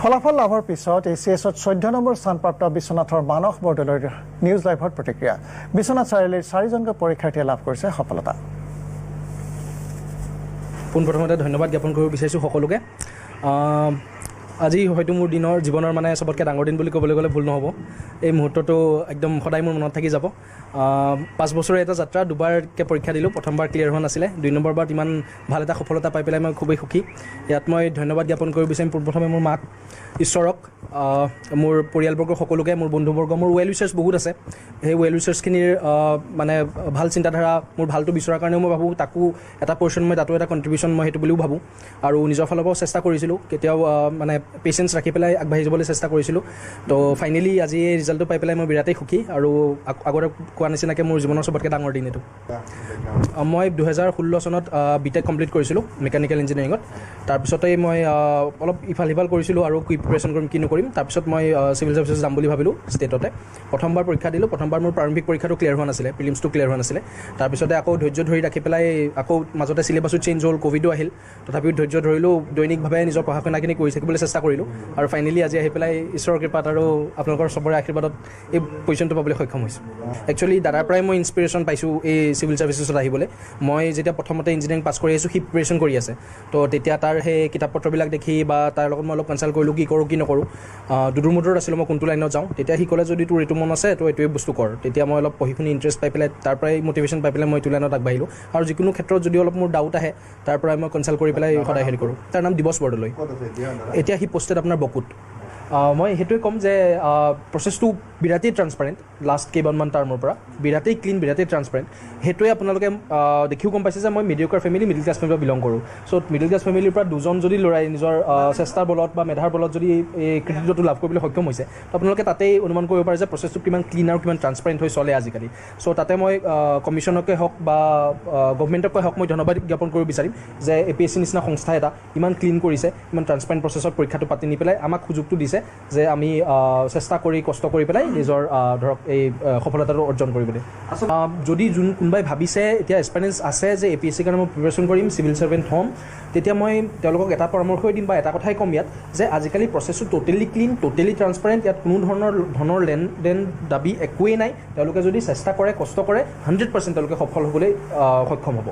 ফলাফল লাভৰ পিছত ACSত 14 নম্বৰ স্থানপ্ৰাপ্ত বিশ্বনাথৰ মানস বৰদলৈৰ নিউজ লাইভৰ প্ৰতিক্ৰিয়া বিশ্বনাথ চাৰিআলিৰ 4জনকৈ পৰীক্ষাৰ্থীয়ে লাভ কৰিছে সফলতা পোনপ্ৰথমতে ধন্যবাদ জ্ঞাপন কৰিব বিচাৰিছোঁ সকলোকে আজি হয়তো মোৰ দিনৰ জীৱনৰ মানে সবতকৈ ডাঙৰ দিন বুলি ক'বলৈ গ'লে ভুল নহ'ব এই মুহূৰ্তটো একদম সদায় মোৰ মনত থাকি যাব 5 বছৰৰ এটা যাত্ৰা দুবাৰকৈ পৰীক্ষা দিলোঁ প্ৰথমবাৰ ক্লিয়াৰ হোৱা নাছিলে 2 নম্বৰবাৰত ইমান ভাল এটা সফলতা পাই পেলাই মই খুবেই সুখী ইয়াত মই ধন্যবাদ জ্ঞাপন কৰিব বিচাৰিম পোনপ্ৰথমে মোৰ মাক ঈশ্বৰক মোৰ পৰিয়ালবৰ্গ সকলোকে মোৰ বন্ধুবৰ্গ মোৰ ৱেল উইচাৰ্ছ বহুত আছে সেই ৱেল উইচাৰ্ছখিনিৰ মানে ভাল চিন্তাধাৰা মোৰ ভালটো বিচৰাৰ কাৰণেও মই ভাবোঁ তাকো এটা পৰ্চন মই তাতো এটা কণ্ট্ৰিবিউশ্যন মই সেইটো বুলিও ভাবোঁ আৰু নিজৰ ফালৰ পৰাও চেষ্টা কৰিছিলোঁ কেতিয়াও মানে পেচেঞ্চ ৰাখি পেলাই আগবাঢ়ি যাবলৈ চেষ্টা কৰিছিলোঁ তো ফাইনেলি আজি এই ৰিজাল্টটো পাই পেলাই মই বিৰাটেই সুখী আৰু আগতে কোৱা নিচিনাকৈ মোৰ জীৱনৰ চবতকৈ ডাঙৰ দিন এইটো মই 2016 চনত বিটেক কমপ্লিট কৰিছিলোঁ মেকানিকেল ইঞ্জিনিয়াৰিঙত তাৰপিছতেই মই অলপ ইফাল সিফাল কৰিছিলোঁ আৰু কি প্ৰিপেৰেশ্যন কৰিম কি নকৰিম তাৰপিছত মই চিভিল ছাৰ্ভিচেছ যাম বুলি ভাবিলোঁ ষ্টেটতে প্ৰথমবাৰ পৰীক্ষা দিলোঁ প্ৰথমবাৰ মোৰ প্ৰাৰম্ভিক পৰীক্ষাটো ক্লিয়াৰ হোৱা নাছিলে প্ৰিলিমছটো ক্লিয়াৰ হোৱা নাছিলে তাৰপিছতে আকৌ ধৈৰ্য ধৰি ৰাখি পেলাই আকৌ মাজতে চিলেবাছো চেঞ্জ হ'ল ক'ভিডো আহিল তথাপিও ধৈৰ্য ধৰিলোঁ দৈনিকভাৱে নিজৰ পঢ়া শুনাখিনি কৰি থাকিবলৈ চেষ্টা কৰিলোঁ আৰু ফাইনেলি আজি আহি পেলাই ঈশ্বৰৰ কৃপাত আৰু আপোনালোকৰ চবৰে আশীৰ্বাদত এই পজিশ্যনটো পাবলৈ সক্ষম হৈছোঁ একচুৱেলি দাদাৰ পৰাই মই ইনস্পিৰেশ্যন পাইছোঁ এই চিভিল ছাৰ্ভিচেছত আহিবলৈ মই যেতিয়া প্ৰথমতে ইঞ্জিনিয়াৰিং পাছ কৰি আহিছোঁ সি প্ৰিপেৰেশ্যন কৰি আছে তো তেতিয়া তাৰ সেই কিতাপ পত্ৰবিলাক দেখি বা তাৰ লগত মই অলপ কনচাল্ট কৰিলোঁ কি কৰোঁ কি নকৰোঁ দুদূৰ মুদূৰত আছিলোঁ মই কোনটো লাইনত যাওঁ তেতিয়া সি ক'লে যদি তোৰ এইটো মন আছে তো এইটোৱে বস্তু কৰ তেতিয়া মই অলপ পঢ়ি শুনি ইণ্টাৰেষ্ট পাই পেলাই তাৰ পৰাই মটিভেশ্যন পাই পেলাই মই এইটো লাইনত আগবাঢ়িলোঁ আৰু যিকোনো ক্ষেত্ৰত যদি অলপ মোৰ ডাউট আহে তাৰ পৰাই মই কনচাল্ট কৰি পেলাই সদায় হেৰি কৰোঁ তাৰ নাম দিৱস বৰদলৈ এতিয়া সি পষ্টেড আপোনাৰ বকুত মই সেইটোৱে ক'ম যে প্ৰচেছটো বিৰাটেই ট্ৰান্সপাৰেণ্ট লাষ্ট কেইবাৰমান টাৰ্মৰ পৰা বিৰাটেই ক্লিন বিৰাটেই ট্ৰান্সপাৰেণ্ট সেইটোৱে আপোনালোকে দেখিও গম পাইছে যে মই মিডিঅ'কাৰ ফেমিলি মিডিল ক্লাছ ফেমিলিৰ বিলং কৰোঁ চ' মিডিল ক্লাছ ফেমিলিৰ পৰা দুজন যদি ল'ৰাই নিজৰ চেষ্টাৰ বলত বা মেধাৰ বলত যদি এই কৃতিত্বটো লাভ কৰিবলৈ সক্ষম হৈছে তো আপোনালোকে তাতেই অনুমান কৰিব পাৰে যে প্ৰচেছটো কিমান ক্লিন আৰু কিমান ট্ৰান্সপাৰেণ্ট হৈ চলে আজিকালি চ' তাতে মই কমিশ্যনকে হওক বা গভমেণ্টকে হওক মই ধন্যবাদ জ্ঞাপন কৰিব বিচাৰিম যে APSC নিচিনা সংস্থা এটা ইমান ক্লিন কৰিছে ইমান ট্ৰান্সপাৰেণ্ট প্ৰচেছত পৰীক্ষাটো পাতি নি পেলাই আমাক সুযোগটো দিছে যে আমি চেষ্টা কৰি কষ্ট কৰি পেলাই নিজৰ ধৰক এই সফলতাটো অৰ্জন কৰিবলৈ যদি কোনোবাই ভাবিছে এতিয়া এক্সপিৰিয়েঞ্চ আছে যে APSC কাৰণে মই প্ৰিপেৰেশ্যন কৰিম চিভিল ছাৰ্ভেণ্ট হ'ম তেতিয়া মই তেওঁলোকক এটা পৰামৰ্শই দিম বা এটা কথাই ক'ম ইয়াত যে আজিকালি প্ৰচেছটো টোটেলি ক্লিন টোটেলি ট্ৰান্সপাৰেণ্ট ইয়াত কোনো ধৰণৰ লেনদেন দাবী একোৱেই নাই তেওঁলোকে যদি চেষ্টা কৰে কষ্ট কৰে 100% তেওঁলোকে সফল হ'বলৈ সক্ষম হ'ব